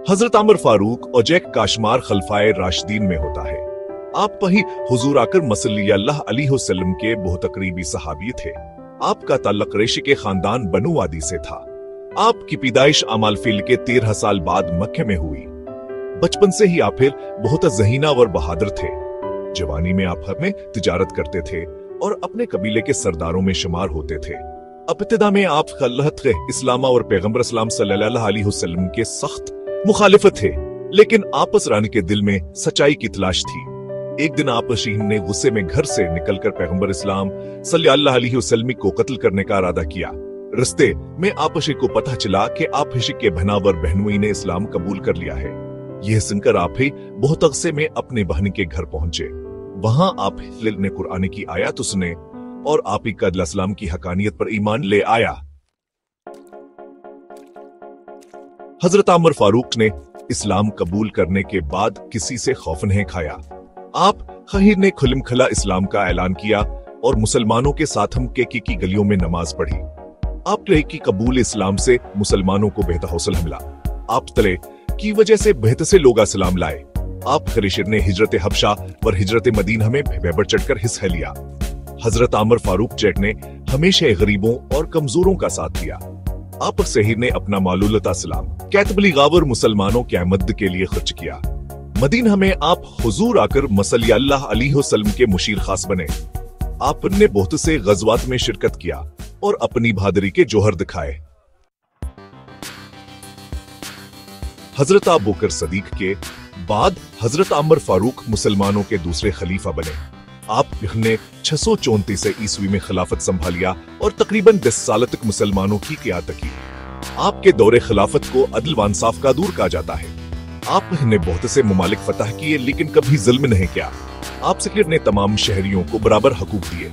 हजरत आमर फारूक और जैक काशमार खलफाए राशिदीन में होता है। आप वही हुजूर आकर मसल्लल्लाहु अलैहि वसल्लम के बहुत करीबी सहाबी थे। आपका ताल्लुक रेशे के खानदान बनु आदि से था। आपकी पैदाइश अमाल फील के 13 साल बाद मक्के में हुई। बचपन से ही आप फिर बहुत ज़हीना और बहादुर थे। जवानी में आप हर में तिजारत करते थे और अपने कबीले के सरदारों में शुमार होते थे। इब्तिदा में आप खलहत इस्लामा और पैगंबर इस्लाम सल्लल्लाहु अलैहि वसल्लम के सख्त मुखालिफ थे, लेकिन आपस रानी के दिल में सच्चाई की तलाश थी। एक दिन आप ने गुस्से में घर से निकलकर पैगंबर इस्लाम सल्लल्लाहु अलैहि वसल्लम को कत्ल करने का इरादा किया। रस्ते में आप को पता चला कि आप के भनावर बहनोई ने इस्लाम कबूल कर लिया है। यह सुनकर आप ही बहुत अरसे में अपने बहन के घर पहुंचे। वहां आप ने कुरान की आयत सुने और आप ही का इस्लाम की हकानियत पर ईमान ले आया। हजरत आमर फारूक ने इस्लाम कबूल करने के बाद किसी से खौफ नहीं खाया। आप खहीर ने खुलम खला इस्लाम का ऐलान किया और मुसलमानों के साथ हम की गलियों में नमाज पढ़ी। आप की कबूल इस्लाम से मुसलमानों को बेहतर हौसला मिला। आप तले की वजह से बेहतर से लोग इस्लाम लाए। आप खरीशर ने हिजरत हबशा और हिजरत मदीना में बढ़ चढ़कर हिस्सा लिया। हजरत आमर फारूक जैक ने हमेशा गरीबों और कमजोरों का साथ दिया। आप सहीर ने अपना मालूलता सलाम कैतबली गावर मुसलमानों के मदद के लिए खर्च किया। मदीना में आप हुजूर आकर मसल्लल्लाहु अलैहि वसल्लम के मुशीर खास बने। आपने बहुत से गज़वात में शिरकत किया और अपनी बहादुरी के जौहर दिखाए। हजरत अबू बकर सदीक के बाद हजरत आमर फारूक मुसलमानों के दूसरे खलीफा बने। आपने 634 ईस्वी में खिलाफत संभालिया और तकरीबन 10 साल तक मुसलमानों की क़ियादत की। आपके दौरे खिलाफत को अदल व इंसाफ का दूर कहा जाता है। आपने बहुत से ममालिक फतह किए, लेकिन कभी जुल्म नहीं किया। आप सिक्र ने तमाम शहरियों को बराबर हकूक दिए।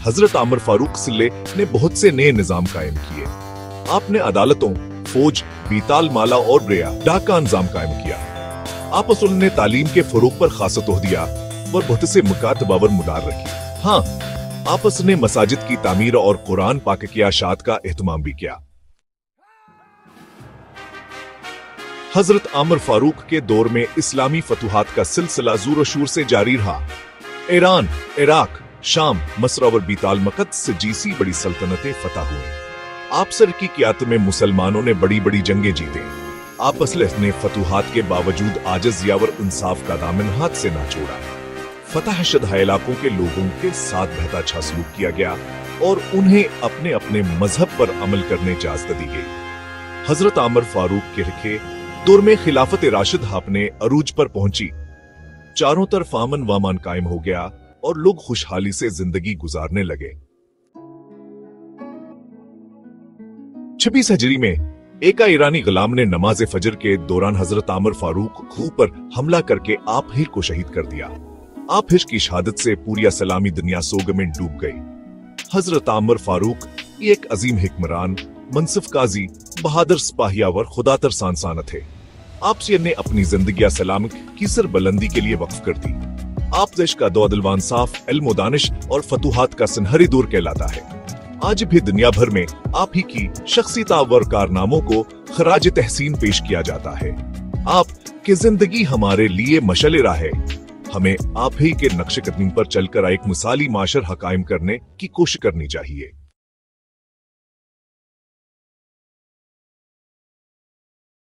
हजरत आमर फारूक सिल्ले ने बहुत से नए निजाम कायम किए। आपने अदालतों, फौज, बीताल माला और ब्रेया डाक का निजाम कायम किया। आप ने तालीम के फरोग पर खास तोह दिया और बहुत से मुकातबावर मुदार रखी। हाँ, आपस ने मसाजिद की तामीर और कुरान पाक की आशात का एहतमाम भी किया। हजरत आमर फारूक के दौर में इस्लामी फतुहात का सिलसिला जोर शोर से जारी रहा। ईरान, इराक, शाम, मसर और बीताल मकद से जीसी बड़ी सल्तनतें फतह हुई। आप सर की क़ियादत में मुसलमानों ने बड़ी बड़ी जंगें जीते। आपस ने फतुहात के बावजूद आजिज़ यावर इंसाफ का दामन हाथ से ना छोड़ा। फतह शुदा इलाकों के लोगों के साथ बेहतर अच्छा सलूक किया गया और उन्हें अपने अपने मजहब पर अमल करने इजाजत दी गई। हजरत आमर फारूक के लिखे दौर में खिलाफत राशिद अपने अरूज पर पहुंची। चारों तरफ अमन व अमान कायम हो गया और लोग खुशहाली से जिंदगी गुजारने लगे। 26 हिजरी में एक ईरानी गुलाम ने नमाज फजर के दौरान हजरत आमर फारूक खूह पर हमला करके आप ही को शहीद कर दिया। आप हिज की शहादत से पूरी सलामी दुनिया सोग में डूब गई। हजरत आमर फारूक एक अजीम हिकमरान, मनसिफ काजी, बहादुर सिपाहियावर खुदा तरसान साना थे। आपसे ने अपनी जिंदगी सलाम की सर बुलंदी के लिए वक्फ कर दी। आप देश का दौदल व इंसाफ, इल्म व दानिश और फतुहात का सुनहरी दौर कहलाता है। आज भी दुनिया भर में आप ही की शख्सियत और कारनामों को खराज तहसीन पेश किया जाता है। आप की जिंदगी हमारे लिए मशल राह है। हमें आप ही के नक्शे कदम पर चलकर एक मिसाली माशर कायम करने की कोशिश करनी चाहिए।